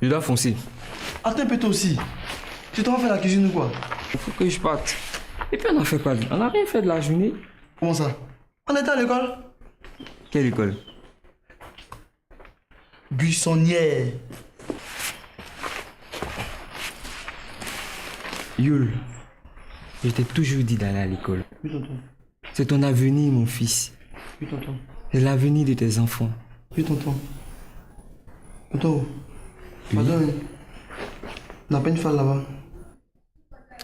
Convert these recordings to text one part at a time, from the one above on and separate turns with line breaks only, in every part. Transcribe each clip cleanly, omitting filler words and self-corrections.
Je dois foncer.
Attends un peu toi aussi. Tu t'en vas faire la cuisine ou quoi?
Il faut que je parte. Et puis on a fait quoi? On n'a rien fait de la journée.
Comment ça? On était à l'école?
Quelle école?
Buissonnière.
Yul, je t'ai toujours dit d'aller à l'école.
Oui, tonton.
C'est ton avenir, mon fils.
Oui, tonton.
C'est l'avenir de tes enfants.
Oui, tonton. Tonton.
Oui.
Attends, hein. On n'a pas une femme là-bas.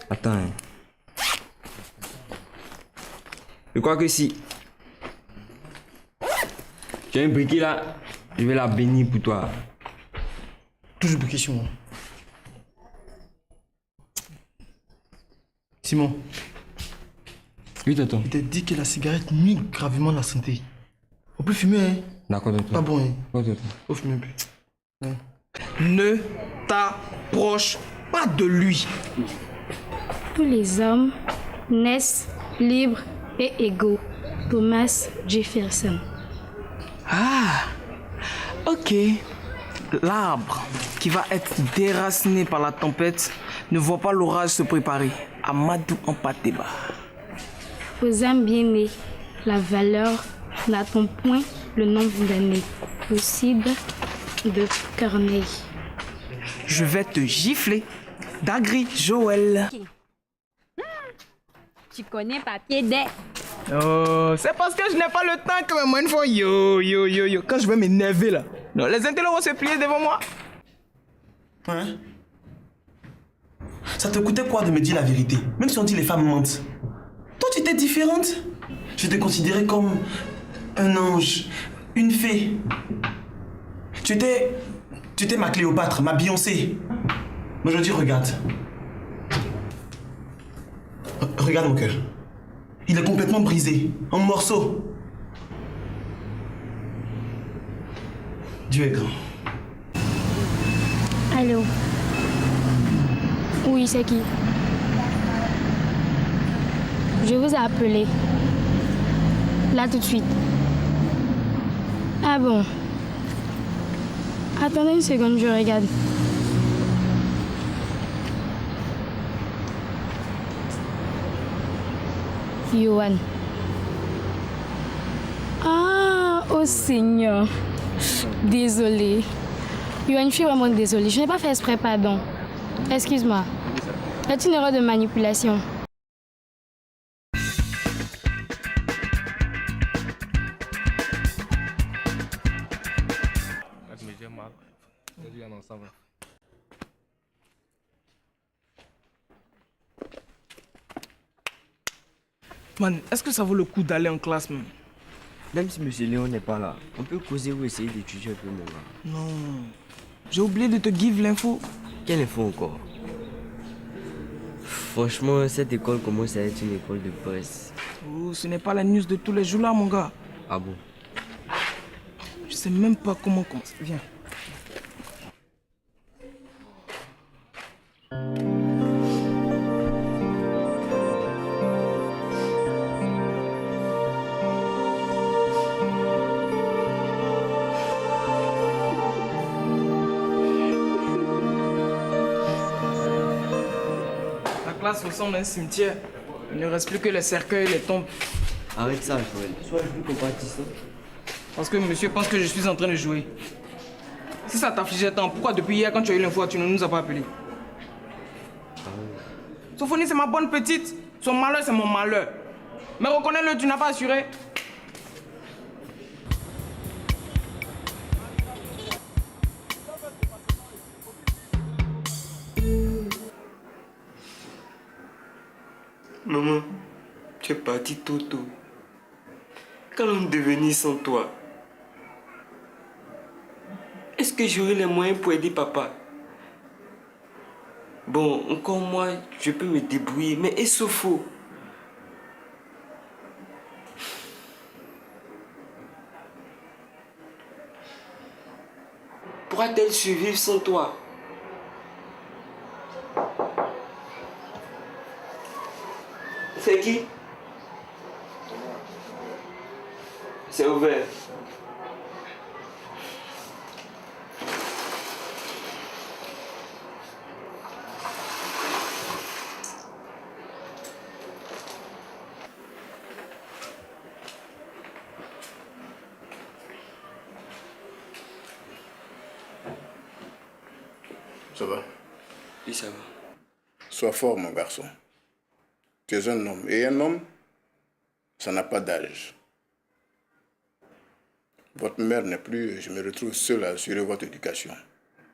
Attends. Hein. Je crois que si j'ai un briquet là, je vais la bénir pour toi.
Toujours briquet sur moi. Simon,
Oui, tonton.
il t'a dit que la cigarette nuit gravement la santé. On peut fumer, hein?
D'accord, tonton.
Pas bon, hein?
D'accord, tonton.
Faut fumer un peu. Ouais. Ne t'approche pas de lui.
Tous les hommes naissent libres et égaux. Thomas Jefferson.
Ah, ok. L'arbre qui va être déraciné par la tempête ne voit pas l'orage se préparer. Amadou Ampateba.
Aux âmes bien-nées, la valeur n'attend point le nombre d'années. Au Cid de Corneille.
Je vais te gifler. Dagri Joël.
Tu connais papier des.
Oh, c'est parce que je n'ai pas le temps que moi une fois. Yo. Quand je vais m'énerver là. Non, les intellos vont se plier devant moi.
Hein? Ça te coûtait quoi de me dire la vérité? Même si on dit les femmes mentent. Toi, tu étais différente. Je te considérais comme un ange, une fée. Tu étais ma Cléopâtre, ma Beyoncé. Mais aujourd'hui, regarde. Regarde mon cœur. Il est complètement brisé, en morceaux. Dieu est grand.
Allô? Oui, c'est qui? Je vous ai appelé. Là tout de suite. Ah bon? Attendez une seconde, je regarde. Yohan. Ah, oh Seigneur. Désolée. Yohan, je suis vraiment désolée. Je n'ai pas fait exprès, pardon. Excuse-moi. C'est une erreur de manipulation.
Man, est-ce que ça vaut le coup d'aller en classe même?
Même si M. Léon n'est pas là, on peut causer ou essayer d'étudier un peu maintenant.
Non. J'ai oublié de te give l'info.
Quelle info encore? Franchement, cette école commence à être une école de presse.
Oh, ce n'est pas la news de tous les jours là, mon gars.
Ah bon?
Je sais même pas comment commencer. Viens. La classe ressemble à un cimetière. Il ne reste plus que les cercueils et les tombes.
Arrête ça, Joël. Sois plus compatissant.
Parce que monsieur pense que je suis en train de jouer. Si ça t'affligeait tant, pourquoi depuis hier quand tu as eu l'info, tu ne nous as pas appelés? Sophonie, c'est ma bonne petite. Son malheur, c'est mon malheur. Mais reconnais-le, tu n'as pas assuré.
Maman, tu es partie tôt. Qu'allons-nous devenir sans toi? Est-ce que j'aurai les moyens pour aider papa? Bon, encore moi, je peux me débrouiller, mais et Sopho? Pourra-t-elle survivre sans toi? C'est qui? C'est ouvert.
Ça va?
Oui, ça va.
Sois fort, mon garçon. Tu es un homme. Et un homme, ça n'a pas d'âge. Votre mère n'est plus, et je me retrouve seul à assurer votre éducation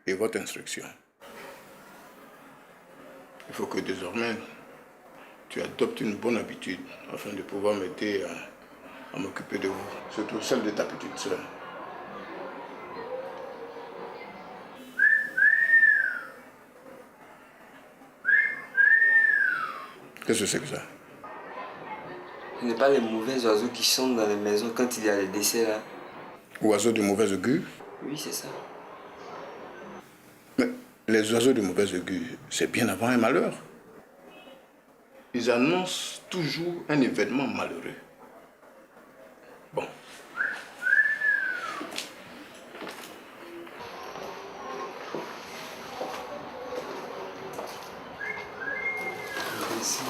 et votre instruction. Il faut que désormais, tu adoptes une bonne habitude afin de pouvoir m'aider à m'occuper de vous, surtout celle de ta petite sœur. Qu'est-ce que c'est que ça?
Ce n'est pas les mauvais oiseaux qui chantent dans les maisons quand il y a les décès là.
Oiseaux de mauvaise augure?
Oui, c'est ça.
Mais les oiseaux de mauvaise augure, c'est bien avant un malheur. Ils annoncent toujours un événement malheureux. Bon.
Merci.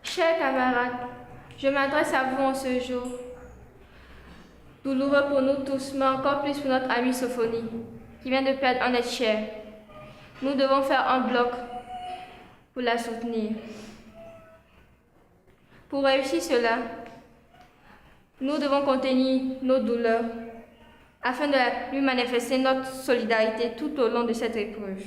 Chers camarades, je m'adresse à vous en ce jour. Douloureux pour nous tous, mais encore plus pour notre amie Sophonie, qui vient de perdre un être cher. Nous devons faire un bloc pour la soutenir. Pour réussir cela, nous devons contenir nos douleurs afin de lui manifester notre solidarité tout au long de cette épreuve.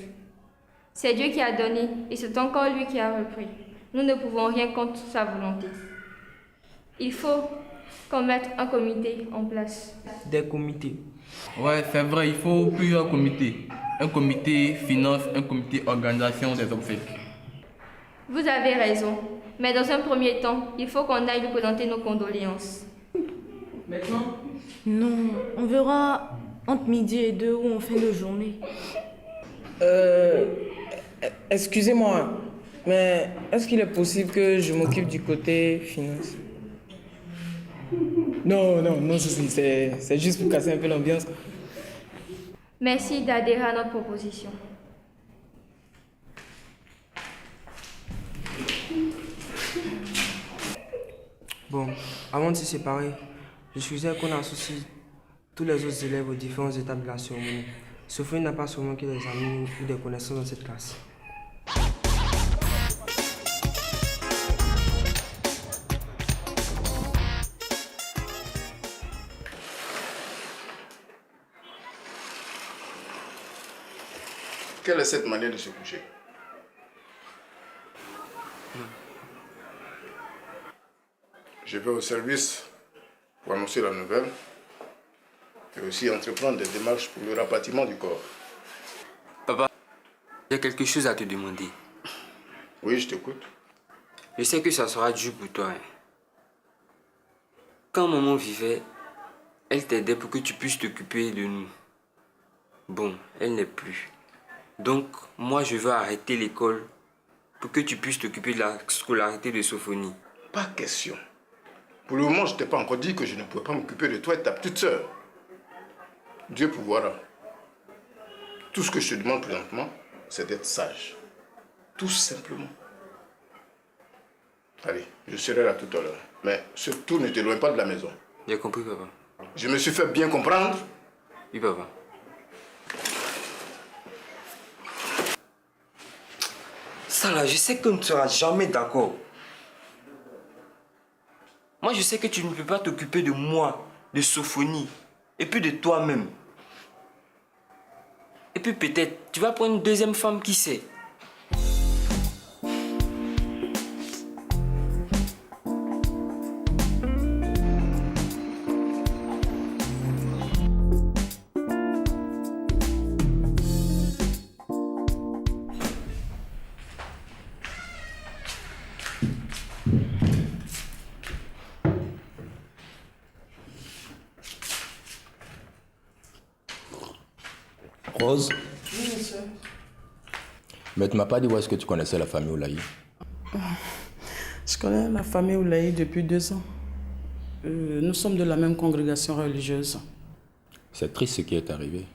C'est Dieu qui a donné et c'est encore lui qui a repris. Nous ne pouvons rien contre sa volonté. Il faut qu'on mette un comité en place.
Des comités.
Ouais, c'est vrai, il faut plusieurs comités. Un comité finance, un comité organisation des obsèques.
Vous avez raison, mais dans un premier temps, il faut qu'on aille lui présenter nos condoléances.
Maintenant?
Non, on verra entre midi et 2 où on fait nos journées.
Excusez-moi, mais est-ce qu'il est possible que je m'occupe du côté finance? Non, c'est juste pour casser un peu l'ambiance.
Merci d'adhérer à notre proposition.
Bon, avant de se séparer, je suggère qu'on associe tous les autres élèves aux différents étapes de la cérémonie. Sophie n'a pas seulement que des amis ou des connaissances dans cette classe.
Quelle est cette manière de se coucher? Je vais au service pour annoncer la nouvelle et aussi entreprendre des démarches pour le rapatriement du corps.
Papa, j'ai quelque chose à te demander.
Oui, je t'écoute.
Je sais que ça sera dur pour toi. Quand maman vivait, elle t'aidait pour que tu puisses t'occuper de nous. Bon, elle n'est plus. Donc, moi, je veux arrêter l'école pour que tu puisses t'occuper de la scolarité de Sophonie.
Pas question. Pour le moment, je ne t'ai pas encore dit que je ne pouvais pas m'occuper de toi et de ta petite sœur. Dieu pourvoira. Tout ce que je te demande présentement, c'est d'être sage. Tout simplement. Allez, je serai là tout à l'heure. Mais surtout, ne t'éloigne pas de la maison.
J'ai compris, papa.
Je me suis fait bien comprendre.
Oui, papa. Ça là, je sais qu'on ne sera jamais d'accord. Moi, je sais que tu ne peux pas t'occuper de moi, de Sophonie, et puis de toi-même. Et puis peut-être, tu vas prendre une deuxième femme, qui sait?
Rose,
Oui, monsieur.
mais tu m'as pas dit où est-ce que tu connaissais la famille Oulaï.
Je connais la famille Oulaï depuis 2 ans. Nous sommes de la même congrégation religieuse.
C'est triste ce qui est arrivé.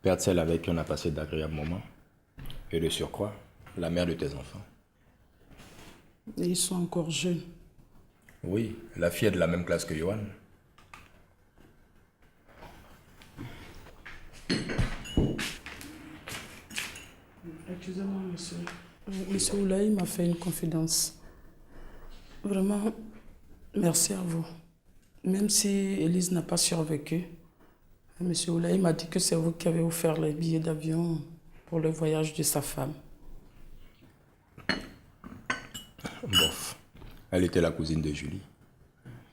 Perdre celle avec qui on a passé d'agréables moments. Et de surcroît, la mère de tes enfants.
Et ils sont encore jeunes.
Oui, la fille est de la même classe que Johan.
Excusez-moi, monsieur. Monsieur Oulaï m'a fait une confidence. Vraiment, merci à vous. Même si Élise n'a pas survécu, monsieur Oulaï m'a dit que c'est vous qui avez offert les billets d'avion pour le voyage de sa femme.
Bof. Elle était la cousine de Julie.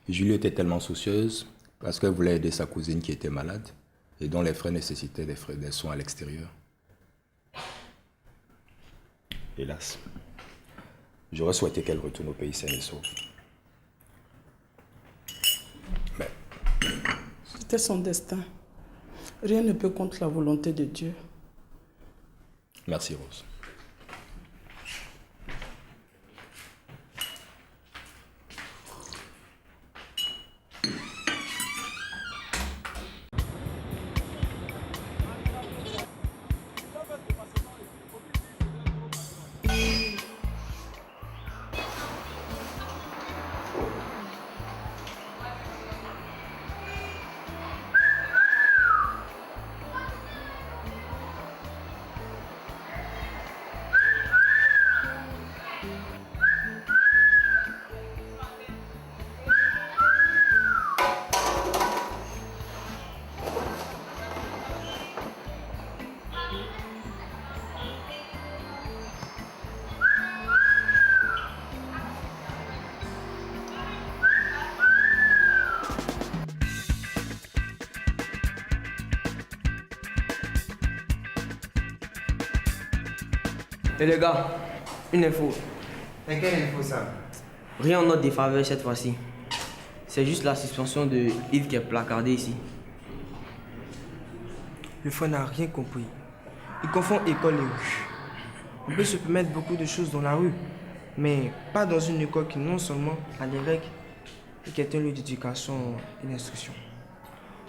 Julie était tellement soucieuse parce qu'elle voulait aider sa cousine qui était malade et dont les frais nécessitaient des soins à l'extérieur. Hélas, j'aurais souhaité qu'elle retourne au pays saine et sauve. Mais
C'était son destin. Rien ne peut contre la volonté de Dieu.
merci Rose.
Et les gars, une info.
Et quelle info ça?
Rien en notre défaveur cette fois-ci. C'est juste la suspension de Yves qui est placardée ici. Le frère n'a rien compris. Il confond école et rue. On peut se permettre beaucoup de choses dans la rue, mais pas dans une école qui non seulement a des règles, mais qui est un lieu d'éducation et d'instruction.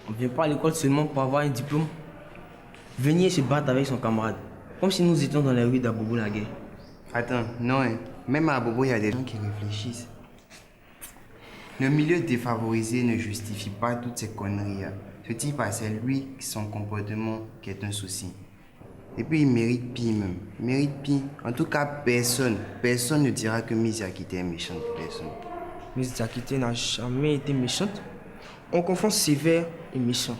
On ne vient pas à l'école seulement pour avoir un diplôme. Venir se battre avec son camarade, comme si nous étions dans les rues d'Abobo la guerre.
Attends, non, hein. Même à Bobo, il y a des gens qui réfléchissent. Le milieu défavorisé ne justifie pas toutes ces conneries. Ce type, c'est lui, son comportement, qui est un souci. Et puis, il mérite pire même. Il mérite pire. En tout cas, personne ne dira que Miss Yakité est méchante. Personne.
Miss Yakité n'a jamais été méchante. On confond sévère et méchant.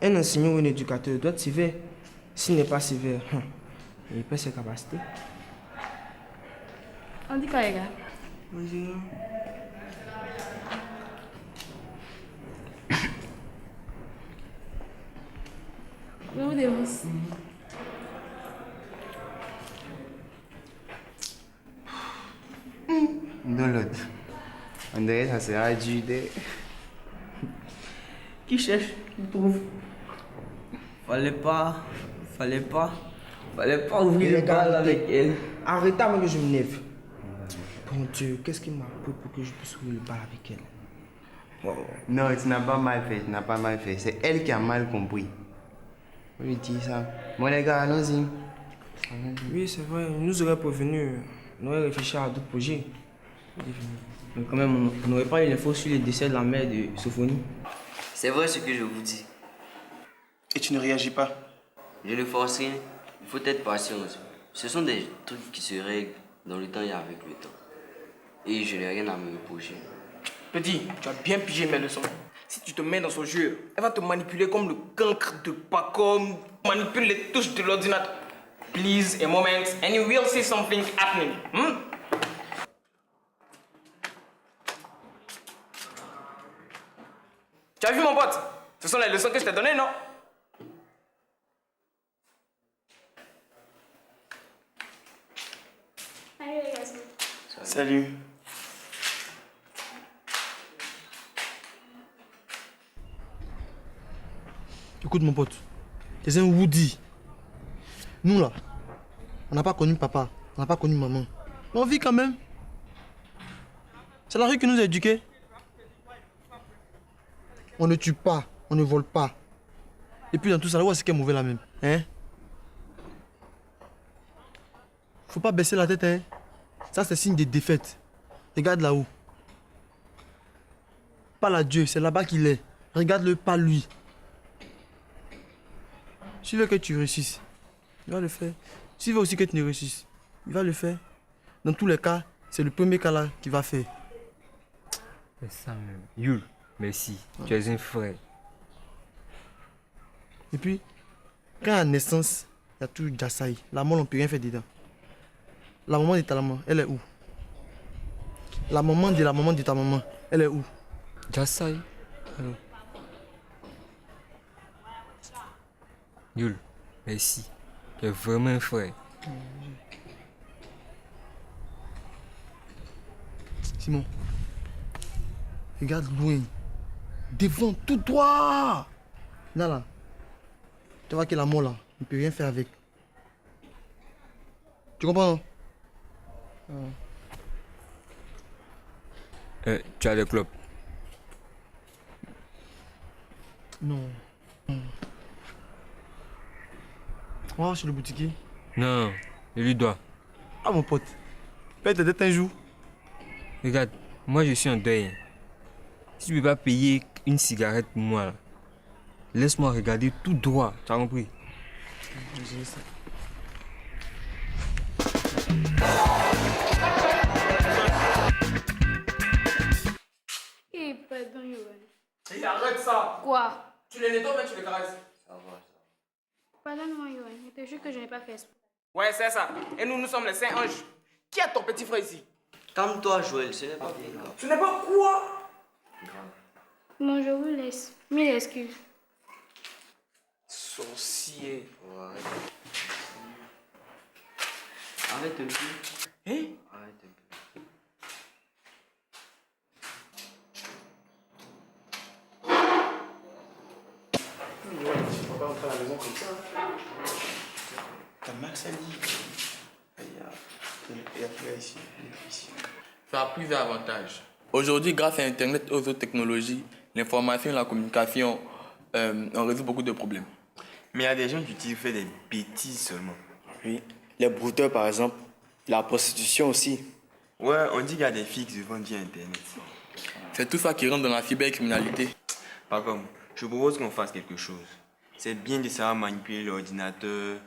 Un enseignant ou un éducateur doit être sévère. S'il n'est pas sévère, il perd ses capacités.
On dit quoi, les gars?
Bonjour.
Je vous dénonce.
Dans l'autre. On dirait que ça sera Judée.
Qui cherche, il trouve. Fallait pas ouvrir le bal avec elle. Arrêtez avant que je me lève. Bon Dieu, qu'est-ce qui m'a pris pour que je puisse ouvrir le bal avec elle? Oh.
Non, tu n'as pas mal fait, C'est elle qui a mal compris. On lui dit ça. Bon les gars, allons-y.
Oui, c'est vrai, il nous aurait prévenu. On aurait réfléchi à d'autres projets. Mais quand même, on n'aurait pas eu l'info sur le décès de la mère de Sophonie.
C'est vrai ce que je vous dis.
Et tu ne réagis pas?
Je ne force rien. Il faut être patient. Ce sont des trucs qui se règlent dans le temps et avec le temps. Et je n'ai rien à me reprocher.
Petit, tu as bien pigé mes leçons. Si tu te mets dans son jeu, elle va te manipuler comme le cancre de Pacom manipule les touches de l'ordinateur. Please, a moment, and you will see something happening. Tu as vu mon pote? Ce sont les leçons que je t'ai données, non?
Salut les garçons.
Salut.
Écoute mon pote, C'est un Woody. Nous là, on n'a pas connu papa, on n'a pas connu maman. Mais on vit quand même. C'est la rue qui nous a éduqués. On ne tue pas, on ne vole pas. Et puis dans tout ça, là, c'est qui est mauvais là même. Hein? Faut pas baisser la tête, hein. Ça, c'est signe de défaite. Regarde là-haut. Pas là Dieu, c'est là-bas qu'il est. Regarde-le, pas lui. S'il veut que tu réussisses, il va le faire. S'il veut aussi que tu ne réussisses, il va le faire. Dans tous les cas, c'est le premier cas là qu'il va faire.
C'est ça même. Yul, merci. Tu es un frère.
Et puis, quand à la naissance, il y a toujours Jassaï. La mort, on ne peut rien faire dedans. La maman de ta maman, elle est où? La maman de ta maman, elle est où?
Jassaï. Yul, merci. Tu es vraiment un frère.
Simon, regarde loin. Devant, tout droit. Là. Tu vois que la mort là, on ne peut rien faire avec. Tu comprends?
Tu as des clopes?
Non. On va voir chez le boutiquier.
Non, je lui dois.
Ah mon pote, paye tes dettes un jour.
Regarde, moi je suis en deuil. Si tu ne peux pas payer une cigarette pour moi, là, laisse-moi regarder tout droit, tu as compris?
Eh, pardon, Yohan.
Et arrête ça.
Quoi?
Tu les nettoies, mais tu les caresses.
Pardonne-moi, Yohan. Je te jure que je n'ai pas fait exprès.
Ouais, c'est ça. Et nous sommes les saints anges. Qui est ton petit frère ici?
Calme-toi, Joël, ce n'est pas bien grave.
Ce n'est pas quoi?
Bon, je vous laisse. Mille excuses.
Sorcier.
Ouais. Arrête un peu.
Hein?
Arrête un peu.
Ouais, tu ne peux pas rentrer à la maison comme ça. T'as Max a dit. Il y a plus ici.
Ça a plusieurs avantages. Aujourd'hui, grâce à Internet et aux autres technologies, l'information et la communication, on résout beaucoup de problèmes.
Mais il y a des gens qui utilisent des bêtises seulement.
Oui, les brouteurs par exemple, la prostitution aussi.
Ouais, on dit qu'il y a des filles qui se vendent via Internet.
C'est tout ça qui rentre dans la cybercriminalité.
Par contre, je propose qu'on fasse quelque chose. C'est bien de savoir manipuler l'ordinateur,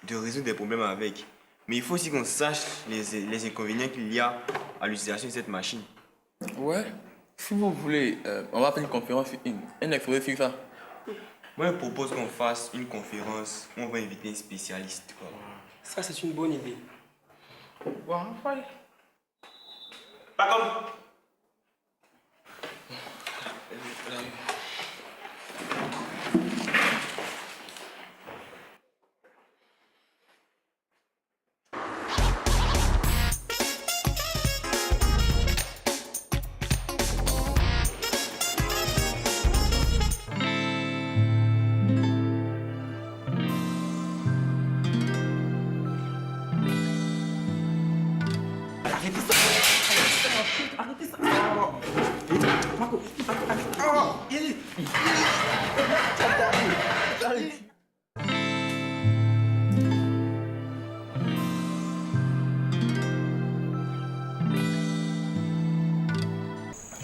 de résoudre des problèmes avec. Mais il faut aussi qu'on sache les inconvénients qu'il y a à l'utilisation de cette machine.
Ouais, si vous voulez, on va faire une conférence, un exposé sur ça.
Moi, je propose qu'on fasse une conférence où on va inviter un spécialiste. Quoi.
Ça, c'est une bonne idée.
Bon, ouais.
Pas comme.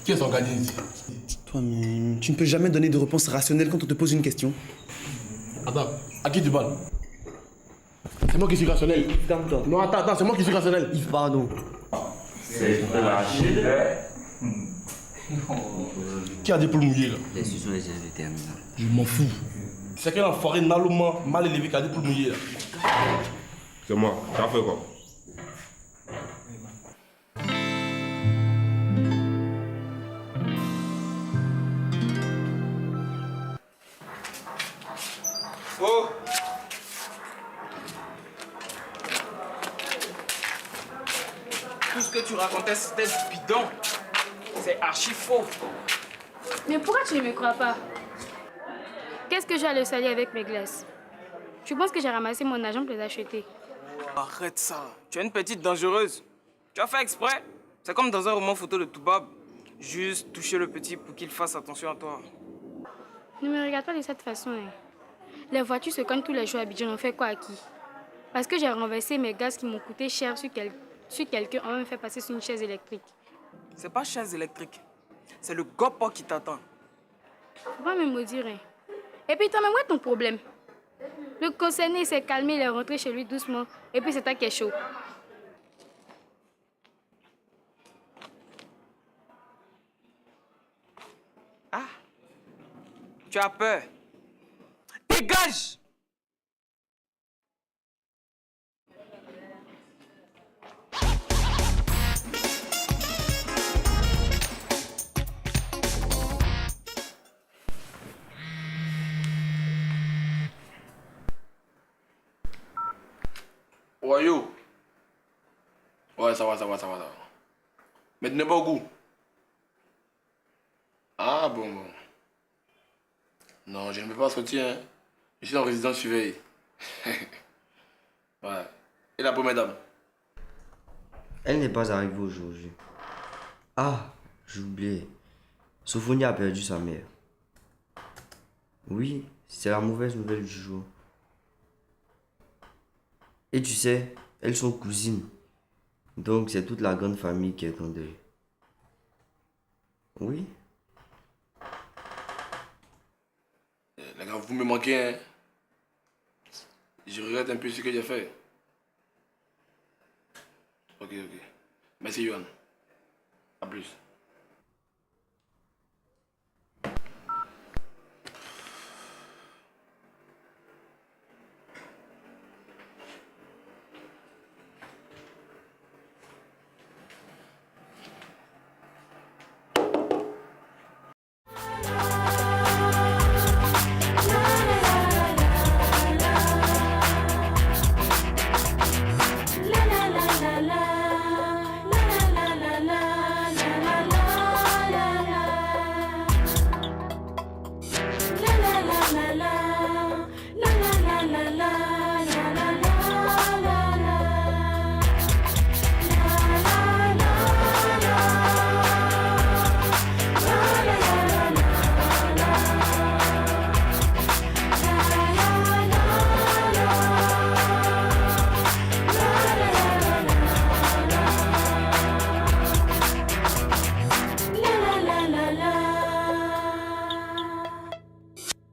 Qui s'organise ici?
Toi, mais tu ne peux jamais donner de réponse rationnelle quand on te pose une question.
Attends, à qui tu parles? C'est moi qui suis rationnel.
Calme-toi.
Non, attends, c'est moi qui suis rationnel.
Yves, pardon.
C'est la Chine.
Qui a des poules mouillées là?
Les sujets sont déjà déterminants.
Je m'en fous. C'est quel enfoiré Nalouma mal élevé qui a des poules mouillées là?
C'est moi, t'as fait quoi?
Oh! Tout ce que tu racontais, c'était bidon. C'est archi faux.
Mais pourquoi tu ne me crois pas? Qu'est-ce que j'ai à le salir avec mes glaces? Tu penses que j'ai ramassé mon argent pour les acheter?
Arrête ça. Tu es une petite dangereuse. Tu as fait exprès. C'est comme dans un roman photo de Toubab. Juste toucher le petit pour qu'il fasse attention à toi.
Ne me regarde pas de cette façon. Hein. Les voitures se cognent tous les jours à Abidjan. On fait quoi à qui? Parce que j'ai renversé mes gaz qui m'ont coûté cher sur quelqu'un. On m'a fait passer sur une chaise électrique.
C'est pas chaise électrique. C'est le gopo qui t'attend.
Faut pas me maudire. Hein. Et puis, toi, mais où est ton problème? Le concerné s'est calmé, il est rentré chez lui doucement. Et puis, c'est toi qui es chaud.
Ah, tu as peur. Dégage!
Ouais, yo. Ouais, ça va. Mais tu n'es pas au goût. Ah, bon. Non, je ne peux pas sortir, hein. Je suis en résidence surveillée. Ouais. Et la première dame?
Elle n'est pas avec vous aujourd'hui. Ah, j'ai oublié. Sophonie a perdu sa mère. Oui, c'est la mauvaise nouvelle du jour. Et tu sais, elles sont cousines. Donc c'est toute la grande famille qui est en deuil. Oui.
Les gars, vous me manquez, hein. Je regrette un peu ce que j'ai fait. Ok. Merci, Yohan. À plus.